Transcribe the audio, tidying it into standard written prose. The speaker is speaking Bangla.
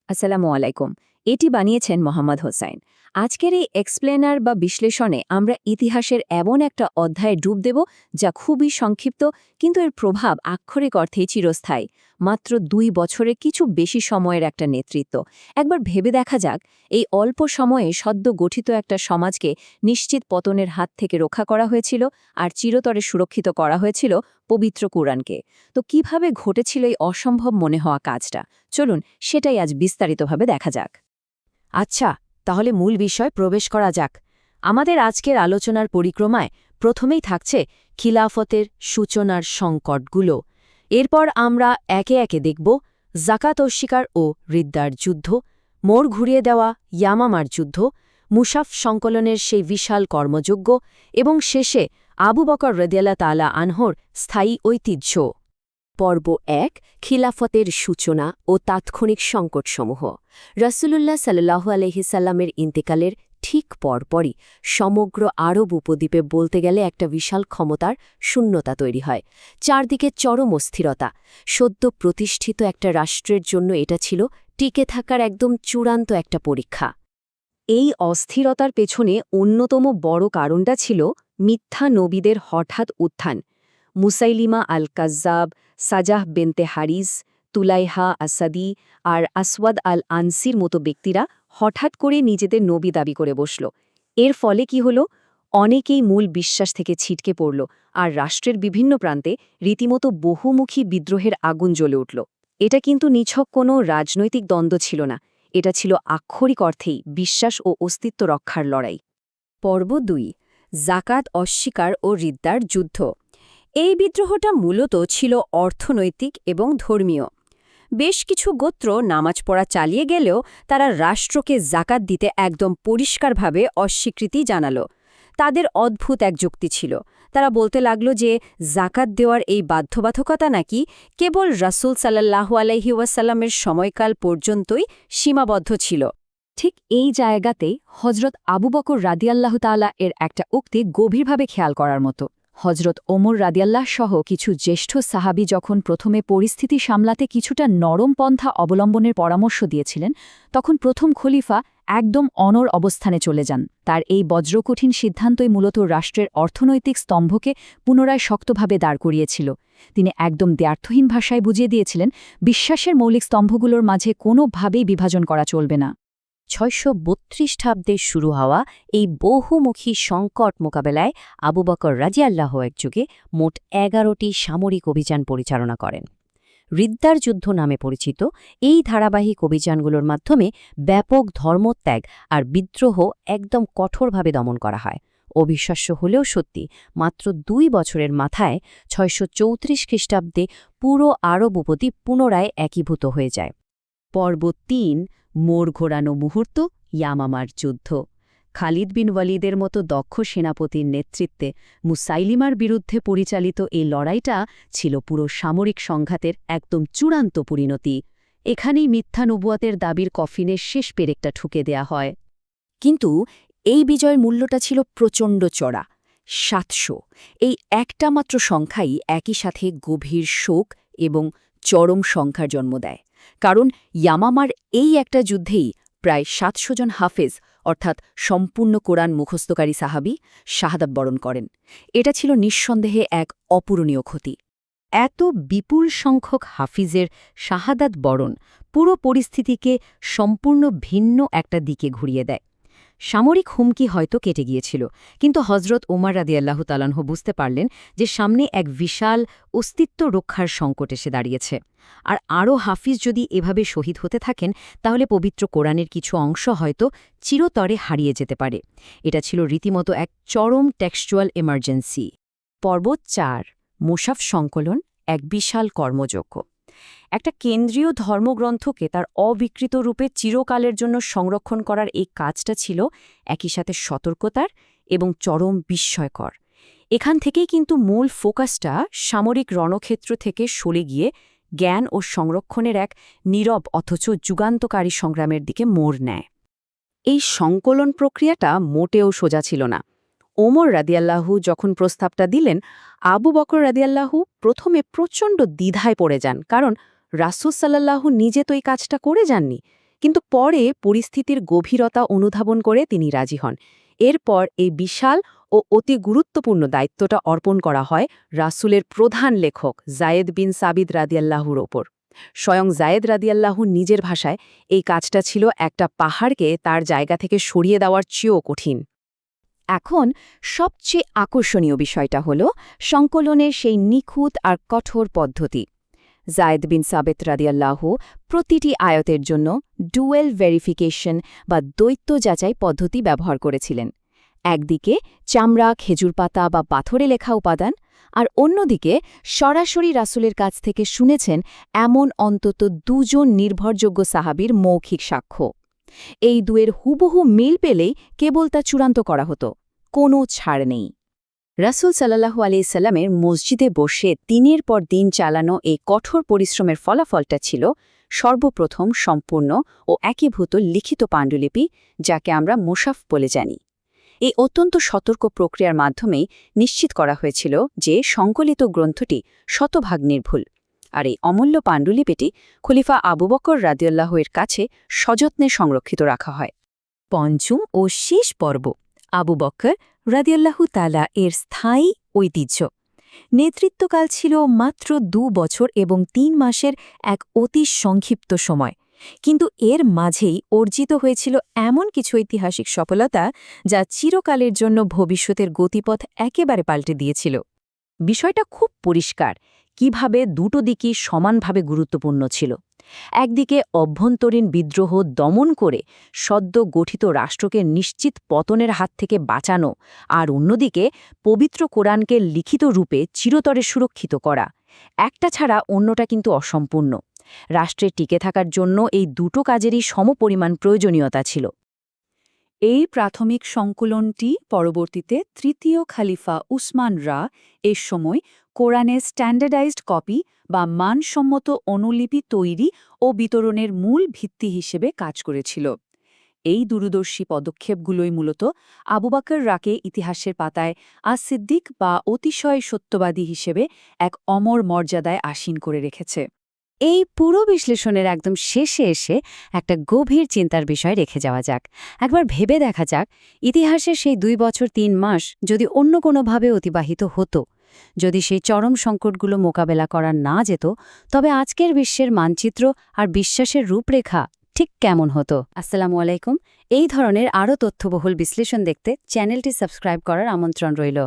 আসসালামু আলাইকুম। এটি বানিয়েছেন মোহাম্মদ হোসাইন। আজকের এই এক্সপ্লেনার বা বিশ্লেষণে আমরা ইতিহাসের এমন একটা অধ্যায়ে ডুব দেব যা খুবই সংক্ষিপ্ত, কিন্তু এর প্রভাব আক্ষরিক অর্থেই চিরস্থায়ী। মাত্র ২ বছরে কিছু বেশি সময়ের একটা নেতৃত্ব। একবার ভেবে দেখা যাক, এই অল্প সময়ে সদ্য গঠিত একটা সমাজকে নিশ্চিত পতনের হাত থেকে রক্ষা করা হয়েছিল, আর চিরতরে সুরক্ষিত করা হয়েছিল পবিত্র কুরআনকে। তো কিভাবে ঘটেছিল এই অসম্ভব মনে হওয়া কাজটা? চলুন সেটাই আজ বিস্তারিতভাবে দেখা যাক। আচ্ছা, তাহলে মূল বিষয় প্রবেশ করা যাক। আমাদের আজকের আলোচনার পরিক্রমায় প্রথমেই থাকছে খিলাফতের সূচনার সংকটগুলো। এরপর আমরা একে একে দেখব জাকাত অস্বীকার ও রিদ্দার যুদ্ধ, মোড় ঘুরিয়ে দেওয়া ইয়ামামার যুদ্ধ, মুসাফ সংকলনের সেই বিশাল কর্মযজ্ঞ এবং শেষে আবু বকর রাদিয়াল্লাহু তাআলা আনহুর স্থায়ী ঐতিহ্য। পর্ব ১, খিলাফতের সূচনা ও তাৎক্ষণিক সংকটসমূহ। রাসূলুল্লাহ সাল্লাল্লাহু আলাইহি সাল্লামের ইন্তেকালের ঠিক পরপরই সমগ্র আরব উপদ্বীপে বলতে গেলে একটা বিশাল ক্ষমতার শূন্যতা তৈরি হয়। চারদিকে চরম অস্থিরতা। সদ্য প্রতিষ্ঠিত একটা রাষ্ট্রের জন্য এটা ছিল টিকে থাকার একদম চূড়ান্ত একটা পরীক্ষা। এই অস্থিরতার পেছনে অন্যতম বড় কারণটা ছিল মিথ্যা নবীদের হঠাৎ উত্থান। মুসাইলিমা আল কাজ্জাব, সাজাহ বেনতে হারিস, তুলাইহা আসাদি আর আসওয়াদ আল আনসির মতো ব্যক্তিরা হঠাৎ করে নিজেদের নবী দাবি করে বসল। এর ফলে কি হল? অনেকেই মূল বিশ্বাস থেকে ছিটকে পড়ল, আর রাষ্ট্রের বিভিন্ন প্রান্তে রীতিমতো বহুমুখী বিদ্রোহের আগুন জ্বলে উঠল। এটা কিন্তু নিছক কোনো রাজনৈতিক দ্বন্দ্ব ছিল না, এটা ছিল আক্ষরিক অর্থেই বিশ্বাস ও অস্তিত্ব রক্ষার লড়াই। পর্ব ২, জাকাত অস্বীকার ও রিদ্দার যুদ্ধ। এই বিদ্রোহটা মূলত ছিল অর্থনৈতিক এবং ধর্মীয়। বেশ কিছু গোত্র নামাজ পড়া চালিয়ে গেলেও তারা রাষ্ট্রকে জাকাত দিতে একদম পরিষ্কারভাবে অস্বীকৃতি জানাল। তাদের অদ্ভুত এক যুক্তি ছিল। তারা বলতে লাগল যে জাকাত দেওয়ার এই বাধ্যবাধকতা নাকি কেবল রাসূল সাল্লাল্লাহু আলাইহি ওয়াসাল্লামের সময়কাল পর্যন্তই সীমাবদ্ধ ছিল। ঠিক এই জায়গাতেই হজরত আবু বকর রাদিয়াল্লাহু তাআলা এর একটা উক্তি গভীরভাবে খেয়াল করার মতো। হজরত ওমর রাদিয়াল্লাহ সহ কিছু জ্যেষ্ঠ সাহাবী যখন প্রথমে পরিস্থিতি সামলাতে কিছুটা নরম পন্থা অবলম্বনের পরামর্শ দিয়েছিলেন, তখন প্রথম খলিফা একদম অনড় অবস্থানে চলে যান। তার এই বজ্রকঠিন সিদ্ধান্তই মূলত রাষ্ট্রের অর্থনৈতিক স্তম্ভকে পুনরায় শক্তভাবে দাঁড় করিয়েছিল। তিনি একদম দ্ব্যর্থহীন ভাষায় বুঝিয়ে দিয়েছিলেন, বিশ্বাসের মৌলিক স্তম্ভগুলোর মাঝে কোনোভাবেই বিভাজন করা চলবে না। ৬৩২ শুরু হওয়া এই বহুমুখী সংকট মোকাবেলায় আবু বকর রাদিয়াল্লাহু একযুগে মোট ১১টি সামরিক অভিযান পরিচালনা করেন। রিদ্দার যুদ্ধ নামে পরিচিত এই ধারাবাহিক অভিযানগুলোর মাধ্যমে ব্যাপক ধর্মত্যাগ আর বিদ্রোহ একদম কঠোরভাবে দমন করা হয়। অবিশ্বাস্য হলেও সত্যি, মাত্র ২ বছরের মাথায় ৬৩৪ খ্রিস্টাব্দে পুরো আরব উপদ্বীপ পুনরায় একীভূত হয়ে যায়। পর্ব ৩, মোড় ঘোরানো মুহূর্ত, ইয়ামামার যুদ্ধ। খালিদ বিন ওয়ালিদের মতো দক্ষ সেনাপতির নেতৃত্বে মুসাইলিমার বিরুদ্ধে পরিচালিত এই লড়াইটা ছিল পুরো সামরিক সংঘাতের একদম চূড়ান্ত পরিণতি। এখানেই মিথ্যা নবুয়াতের দাবির কফিনের শেষ পেরেকটা ঠুকে দেয়া হয়। কিন্তু এই বিজয়ের মূল্যটা ছিল প্রচণ্ড চড়া। ৭০০, এই একটা মাত্র সংখ্যাই একই সাথে গভীর শোক এবং চরম সংখ্যার জন্ম দেয়। কারণ ইয়ামামার এই একটা যুদ্ধেই প্রায় ৭০০ জন হাফেজ, অর্থাৎ সম্পূর্ণ কোরআন মুখস্থকারী সাহাবি, শাহাদাত বরণ করেন। এটা ছিল নিঃসন্দেহে এক অপূরণীয় ক্ষতি। এত বিপুল সংখ্যক হাফিজের শাহাদাত বরণ পুরো পরিস্থিতিকে সম্পূর্ণ ভিন্ন একটা দিকে ঘুরিয়ে দেয়। সামরিক হুমকি হয়তো কেটে গিয়েছিল, কিন্তু হজরত ওমর রাদিয়াল্লাহু তাআলা আনহু বুঝতে পারলেন যে সামনে এক বিশাল অস্তিত্ব রক্ষার সংকট এসে দাঁড়িয়েছে। আর আরও হাফিজ যদি এভাবে শহীদ হতে থাকেন, তাহলে পবিত্র কোরআনের কিছু অংশ হয়তো চিরতরে হারিয়ে যেতে পারে। এটা ছিল রীতিমতো এক চরম টেক্সচুয়াল এমার্জেন্সি। পর্ব ৪, মুসাফ সংকলন, এক বিশাল কর্মযজ্ঞ। একটা কেন্দ্রীয় ধর্মগ্রন্থকে তার অবিকৃত রূপে চিরকালের জন্য সংরক্ষণ করার এই কাজটা ছিল একই সাথে সতর্কতার এবং চরম বিস্ময়কর। এখান থেকেই কিন্তু মূল ফোকাসটা সামরিক রণক্ষেত্র থেকে সরে গিয়ে জ্ঞান ও সংরক্ষণের এক নীরব অথচ যুগান্তকারী সংগ্রামের দিকে মোড় নেয়। এই সংকলন প্রক্রিয়াটা মোটেও সোজা ছিল না। ওমর রাদিয়াল্লাহু যখন প্রস্তাবটা দিলেন, আবু বকর রাদিয়াল্লাহু প্রথমে প্রচণ্ড দ্বিধায় পড়ে যান, কারণ রাসূল সাল্লাল্লাহু নিজে তো এই কাজটা করে যাননি। কিন্তু পরে পরিস্থিতির গভীরতা অনুধাবন করে তিনি রাজি হন। এরপর এই বিশাল ও অতি গুরুত্বপূর্ণ দায়িত্বটা অর্পণ করা হয় রাসূলের প্রধান লেখক যায়েদ বিন সাবিত রাদিয়াল্লাহুর ওপর। স্বয়ং যায়েদ রাদিয়াল্লাহু নিজের ভাষায় এই কাজটা ছিল একটা পাহাড়কে তার জায়গা থেকে সরিয়ে দেওয়ার চেয়েও কঠিন। এখন সবচেয়ে আকর্ষণীয় বিষয়টা হল সংকলনের সেই নিখুঁত আর কঠোর পদ্ধতি। যায়েদ বিন সাবেত রাদিয়াল্লাহু প্রতিটি আয়াতের জন্য ডুয়েল ভেরিফিকেশন বা দ্বৈত যাচাই পদ্ধতি ব্যবহার করেছিলেন। একদিকে চামড়া, খেজুর পাতা বা পাথরে লেখা উপাদান, আর অন্যদিকে সরাসরি রাসূলের কাছ থেকে শুনেছেন এমন অন্তত 2 জন নির্ভরযোগ্য সাহাবীর মৌখিক সাক্ষ্য। এই দুয়ের হুবহু মিল পেলেই কেবল তা চূড়ান্ত করা হতো, কোনো ছাড় নেই। রাসূল সাল্লাল্লাহু আলাইহি সাল্লামের মসজিদে বসে দিনের পর দিন চালানো এই কঠোর পরিশ্রমের ফলাফলটা ছিল সর্বপ্রথম সম্পূর্ণ ও একীভূত লিখিত পাণ্ডুলিপি, যাকে আমরা মুশাফ বলে জানি। এই অত্যন্ত সতর্ক প্রক্রিয়ার মাধ্যমেই নিশ্চিত করা হয়েছিল যে সংকলিত গ্রন্থটি শতভাগ নির্ভুল। আর এই অমূল্য পাণ্ডুলিপিটি খলিফা আবু বকর রাদিয়াল্লাহু এর কাছে সযত্নে সংরক্ষিত রাখা হয়। পঞ্চম ও শেষ পর্ব, আবু বকর রাদিয়াল্লাহু তাআলা এর স্থায়ী ঐতিহ্য। নেতৃত্বকাল ছিল মাত্র 2 বছর এবং 3 মাসের এক অতি সংক্ষিপ্ত সময়, কিন্তু এর মাঝেই অর্জিত হয়েছিল এমন কিছু ঐতিহাসিক সফলতা যা চিরকালের জন্য ভবিষ্যতের গতিপথ একেবারে পাল্টে দিয়েছিল। বিষয়টা খুব পরিষ্কার কিভাবে দুটো দিকই সমানভাবে গুরুত্বপূর্ণ ছিল। একদিকে অভ্যন্তরীণ বিদ্রোহ দমন করে সদ্য গঠিত রাষ্ট্রকে নিশ্চিত পতনের হাত থেকে বাঁচানো, আর অন্যদিকে পবিত্র কোরআনকে লিখিত রূপে চিরতরে সুরক্ষিত করা। একটা ছাড়া অন্যটা কিন্তু অসম্পূর্ণ। রাষ্ট্রে টিকে থাকার জন্য এই দুটো কাজেরই সমপরিমাণ প্রয়োজনীয়তা ছিল। এই প্রাথমিক সংকলনটি পরবর্তীতে তৃতীয় খলিফা উসমান এর সময় কোরআনের স্ট্যান্ডার্ডাইজড কপি বা মানসম্মত অনুলিপি তৈরি ও বিতরণের মূল ভিত্তি হিসেবে কাজ করেছিল। এই দূরদর্শী পদক্ষেপগুলোই মূলত আবু বকর রাকে ইতিহাসের পাতায় সিদ্দিক বা অতিশয় সত্যবাদী হিসেবে এক অমর মর্যাদায় আসীন করে রেখেছে। এই পুরো বিশ্লেষণের একদম শেষে এসে একটা গভীর চিন্তার বিষয় রেখে যাওয়া যাক। একবার ভেবে দেখা যাক, ইতিহাসের সেই 2 বছর 3 মাস যদি অন্য কোনোভাবে অতিবাহিত হতো, যদি সেই চরম সংকটগুলো মোকাবেলা করা না যেত, তবে আজকের বিশ্বের মানচিত্র আর বিশ্বাসের রূপরেখা ঠিক কেমন হতো? আসসালামু আলাইকুম। এই ধরনের আরও তথ্যবহুল বিশ্লেষণ দেখতে চ্যানেলটি সাবস্ক্রাইব করার আমন্ত্রণ রইল।